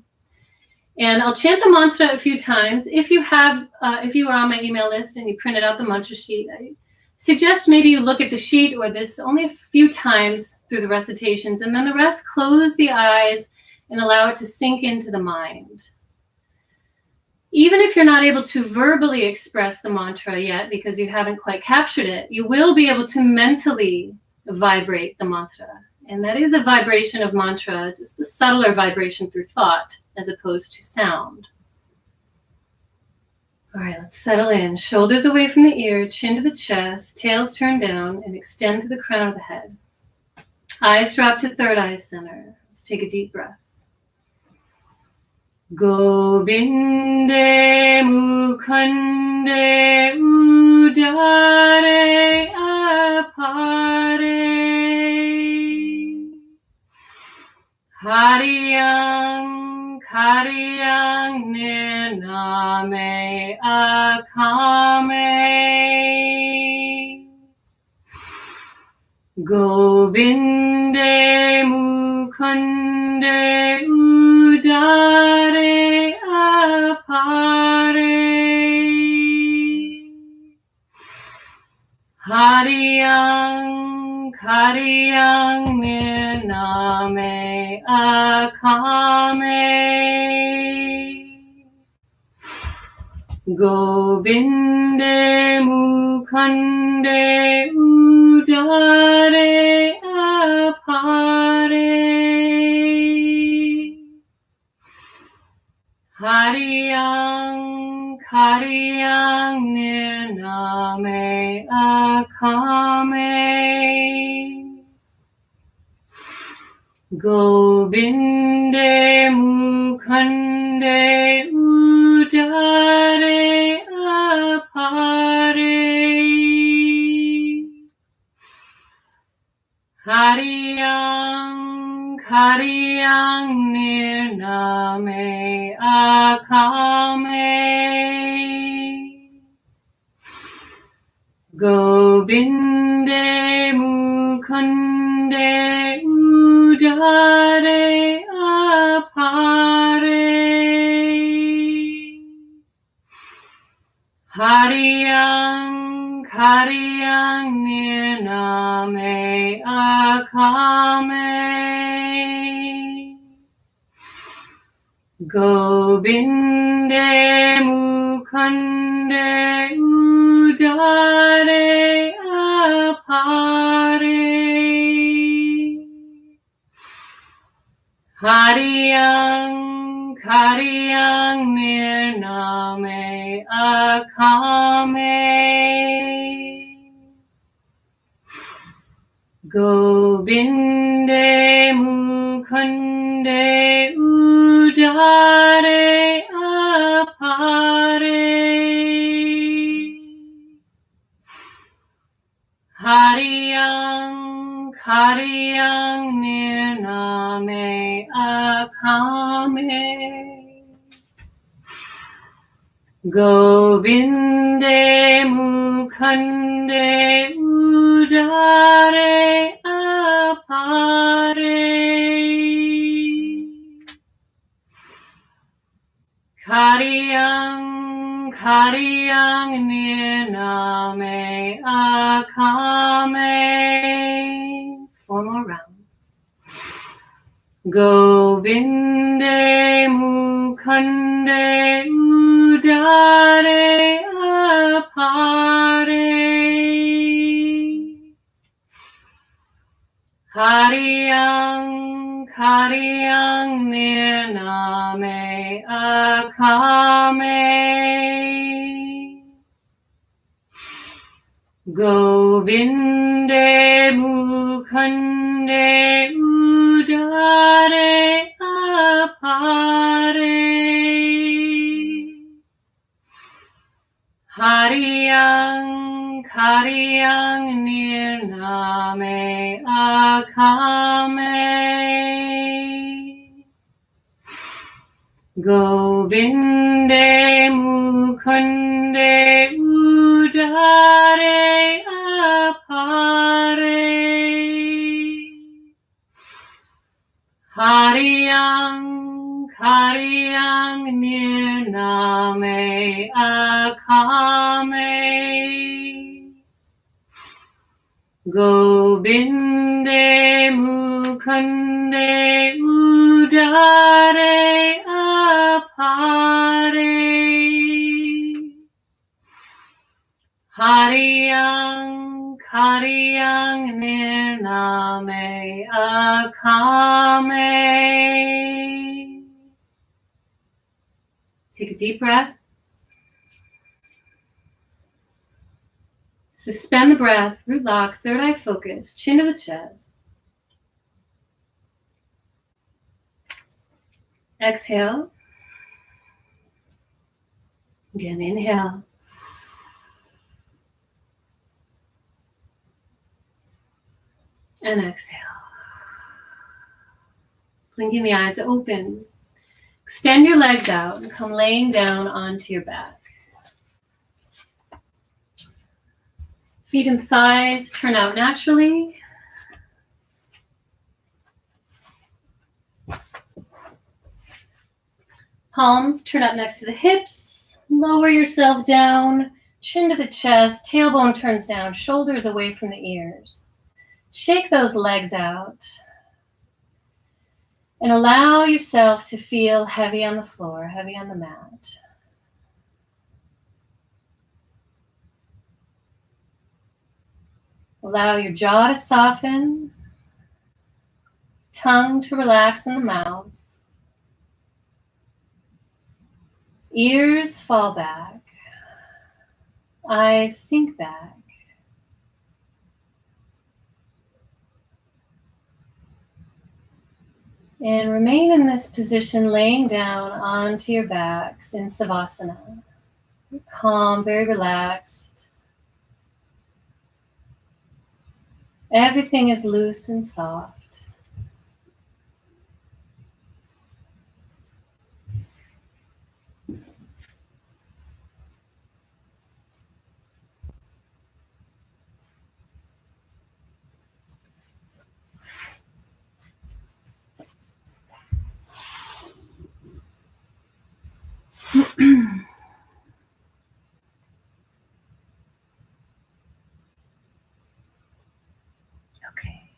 And I'll chant the mantra a few times. If you are on my email list and you printed out the mantra sheet, I suggest maybe you look at the sheet or this only a few times through the recitations, and then the rest, close the eyes and allow it to sink into the mind. Even if you're not able to verbally express the mantra yet because you haven't quite captured it, you will be able to mentally vibrate the mantra. And that is a vibration of mantra, just a subtler vibration through thought as opposed to sound. All right, let's settle in. Shoulders away from the ear, chin to the chest, tails turned down, and extend to the crown of the head. Eyes drop to third eye center. Let's take a deep breath. Gobinde Mukande Udare Apare Hariyang Kariyang Nirname Akame Gobinde Mukande Udare Apare Hariyang Kariyang Nirname Akame Gobinde Mukande Udare Apare Hariyang Kariyang Nirname Akame Gobinde Mukande Udare Apare Hariyang Kariyang Nirname Akame Gobinde Mukande Udare Apare Hariyang Kariyang Nirname Akame Gobinde Mukande Udare Apare Hariyang Kariyang Nirname Akame Gobinde Mukande Udare Apare Hariyang Kariyang Nirname Akame Gobinde Mukande Udare Apare Kariyang Kariyang Nirname Akame. 4 more rounds. Gobinde Mukande Udare Apare Hariyang Kariyang Nirname Akame Gobinde Mukande Udare Apare Hariyang Kariyang Nirname Akame Gobinde Mukande Udare Apare Hariyang Kariyang Nirname Akame Gobinde Mukande Udare Hariyang, Hariyang Nirname Akame. Take a deep breath. Suspend the breath, root lock, third eye focus, chin to the chest. Exhale. Again, inhale. And exhale. Blinking the eyes open. Extend your legs out and come laying down onto your back. Feet and thighs turn out naturally. Palms turn up next to the hips. Lower yourself down. Chin to the chest. Tailbone turns down. Shoulders away from the ears. Shake those legs out. And allow yourself to feel heavy on the floor, heavy on the mat. Allow your jaw to soften, tongue to relax in the mouth, ears fall back, eyes sink back. And remain in this position, laying down onto your backs in Savasana. Calm, very relaxed. Everything is loose and soft. Okay.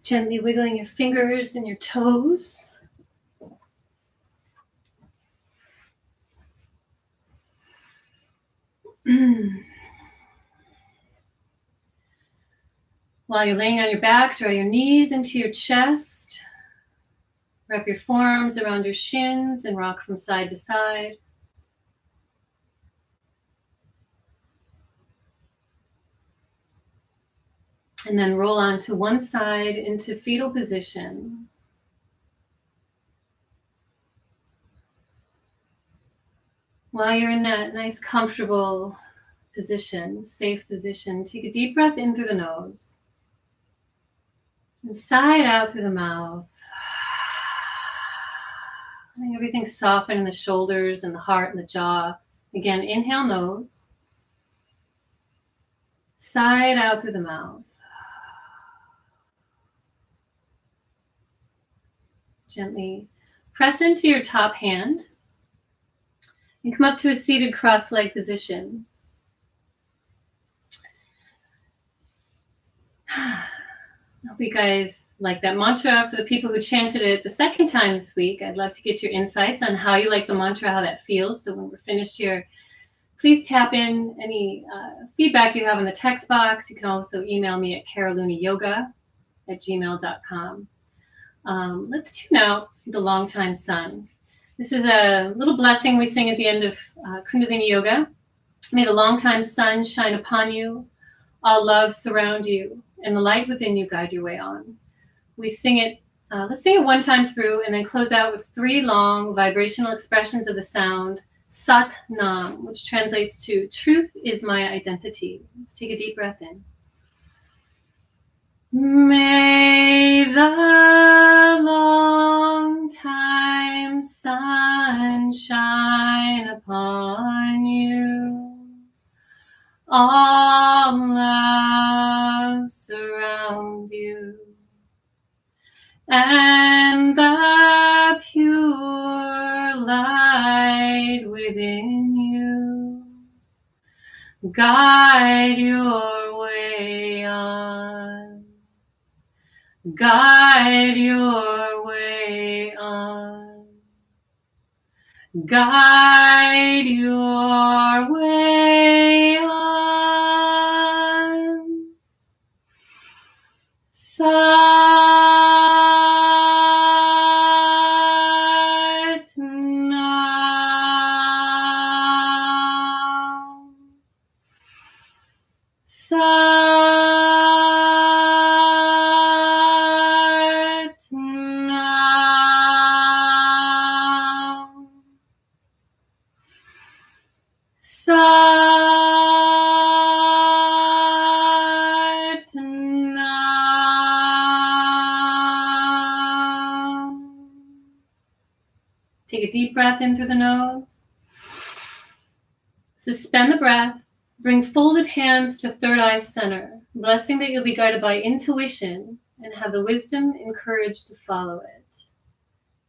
Gently wiggling your fingers and your toes. While you're laying on your back, draw your knees into your chest. Wrap your forearms around your shins and rock from side to side. And then roll onto one side into fetal position. While you're in that nice, comfortable position, safe position, take a deep breath in through the nose. And sigh it out through the mouth. Letting everything soften in the shoulders and the heart and the jaw. Again, inhale nose. Sigh it out through the mouth. Gently press into your top hand and come up to a seated cross-legged position. I hope you guys like that mantra. For the people who chanted it the second time this week, I'd love to get your insights on how you like the mantra, how that feels. So when we're finished here, please tap in any feedback you have in the text box. You can also email me at carollooneyyoga@gmail.com. Let's tune out the Longtime Sun. This is a little blessing we sing at the end of Kundalini Yoga. May the longtime sun shine upon you, all love surround you, and the light within you guide your way on. We sing it, let's sing it one time through and then close out with 3 long vibrational expressions of the sound, Sat Nam, which translates to truth is my identity. Let's take a deep breath in. May the long time sun shine upon you, all love surround you, and the pure light within you guide your way on. Guide your way on. Guide your way on. Sat Nam. Sat Nam. Sat Nam. Take a deep breath in through the nose. Suspend the breath. Bring folded hands to third eye center, blessing that you'll be guided by intuition and have the wisdom and courage to follow it.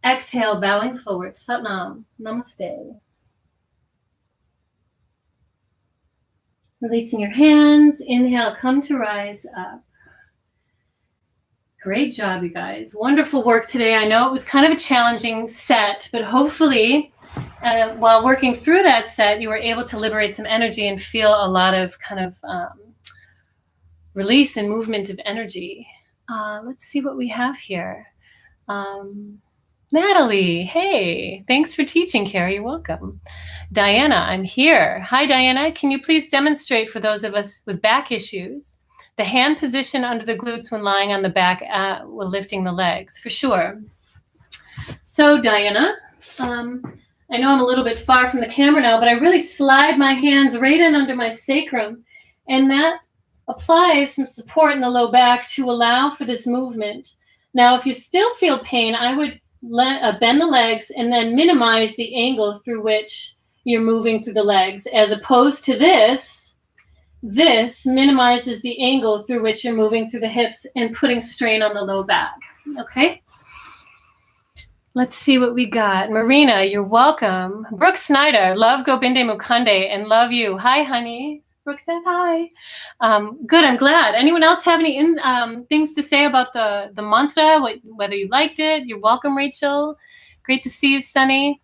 Exhale, bowing forward. Sat Nam. Namaste. Releasing your hands. Inhale, come to rise up. Great job, you guys. Wonderful work today. I know it was kind of a challenging set, but hopefully while working through that set, you were able to liberate some energy and feel a lot of kind of release and movement of energy. Let's see what we have here. Natalie, hey, thanks for teaching, Carrie. You're welcome. Diana, I'm here. Hi, Diana. Can you please demonstrate for those of us with back issues the hand position under the glutes when lying on the back while lifting the legs? For sure. So, Diana, I know I'm a little bit far from the camera now, but I really slide my hands right in under my sacrum, and that applies some support in the low back to allow for this movement. Now, if you still feel pain, I would bend the legs and then minimize the angle through which you're moving through the legs, as opposed to this minimizes the angle through which you're moving through the hips and putting strain on the low back. Okay? Let's see what we got. Marina, you're welcome. Brooke Snyder, love Gobinde Mukande and love you. Hi, honey. Brooke says hi. Good, I'm glad. Anyone else have any things to say about the mantra, whether you liked it? You're welcome, Rachel. Great to see you, Sunny.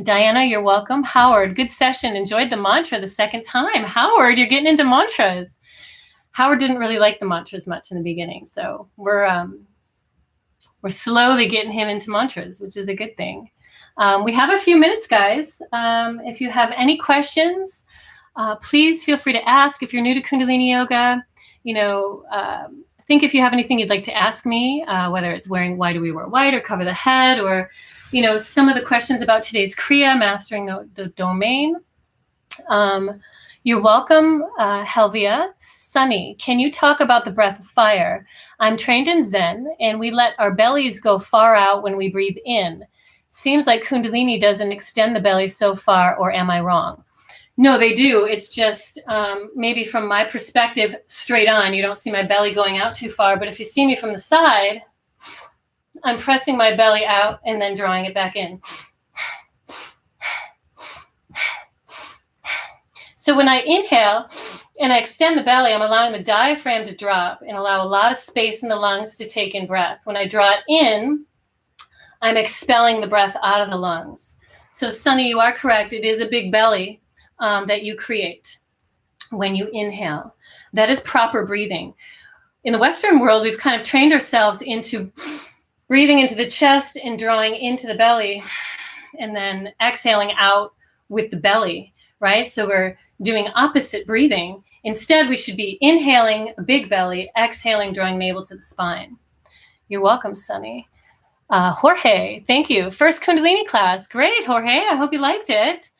Diana, you're welcome. Howard, good session. Enjoyed the mantra the second time. Howard, you're getting into mantras. Howard didn't really like the mantras much in the beginning, so we're slowly getting him into mantras, which is a good thing. We have a few minutes, guys. If you have any questions, please feel free to ask. If you're new to Kundalini Yoga, think if you have anything you'd like to ask me, whether it's why do we wear white or cover the head, or some of the questions about today's kriya, mastering the domain. You're welcome, Helvia. Sunny, can you talk about the breath of fire? I'm trained in Zen, and we let our bellies go far out when we breathe in. Seems like Kundalini doesn't extend the belly so far, or am I wrong? No, they do. It's just maybe from my perspective, straight on. You don't see my belly going out too far, but if you see me from the side, I'm pressing my belly out and then drawing it back in. So when I inhale and I extend the belly, I'm allowing the diaphragm to drop and allow a lot of space in the lungs to take in breath. When I draw it in, I'm expelling the breath out of the lungs. So Sunny, you are correct. It is a big belly that you create when you inhale. That is proper breathing. In the Western world, we've kind of trained ourselves into breathing into the chest and drawing into the belly and then exhaling out with the belly, right? So we're doing opposite breathing. Instead, we should be inhaling a big belly, exhaling, drawing navel to the spine. You're welcome, Sunny. Jorge, thank you. First Kundalini class. Great, Jorge. I hope you liked it.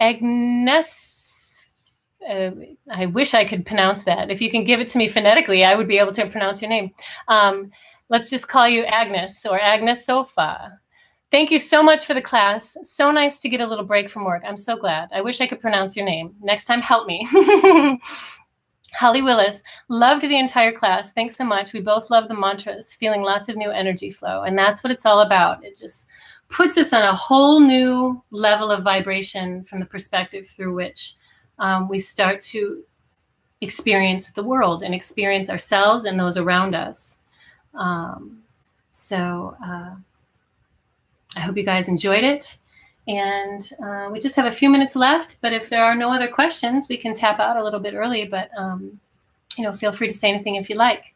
Agnes, I wish I could pronounce that. If you can give it to me phonetically, I would be able to pronounce your name. Let's just call you Agnes or Agnes Sofa. Thank you so much for the class. So nice to get a little break from work. I'm so glad. I wish I could pronounce your name. Next time, help me. Holly Willis, loved the entire class. Thanks so much. We both love the mantras, feeling lots of new energy flow. And that's what it's all about. It just puts us on a whole new level of vibration from the perspective through which we start to experience the world and experience ourselves and those around us. I hope you guys enjoyed it. And we just have a few minutes left, but if there are no other questions, we can tap out a little bit early, but feel free to say anything if you like.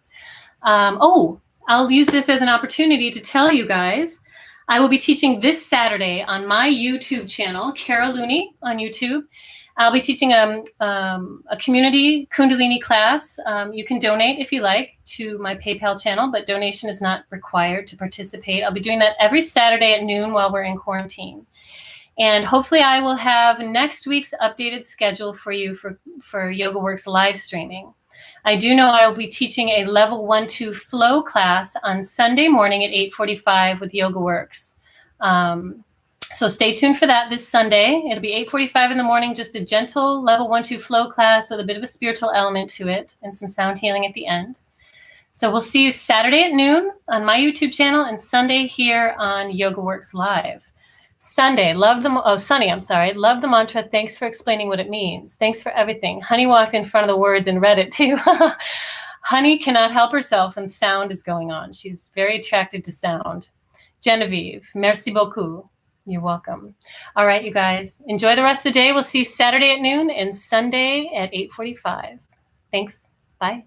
I'll use this as an opportunity to tell you guys, I will be teaching this Saturday on my YouTube channel, Kara Looney on YouTube. I'll be teaching a community Kundalini class. You can donate if you like to my PayPal channel, but donation is not required to participate. I'll be doing that every Saturday at noon while we're in quarantine. And hopefully I will have next week's updated schedule for you for YogaWorks live streaming. I do know I will be teaching a level 1-2 flow class on Sunday morning at 8:45 with YogaWorks. So stay tuned for that this Sunday. It'll be 8:45 in the morning, just a gentle level 1-2 flow class with a bit of a spiritual element to it and some sound healing at the end. So we'll see you Saturday at noon on my YouTube channel and Sunday here on YogaWorks Live. Sunny, love the mantra. Thanks for explaining what it means. Thanks for everything. Honey walked in front of the words and read it too. Honey cannot help herself and sound is going on. She's very attracted to sound. Genevieve, merci beaucoup. You're welcome. All right, you guys, enjoy the rest of the day. We'll see you Saturday at noon and Sunday at 8:45. Thanks. Bye.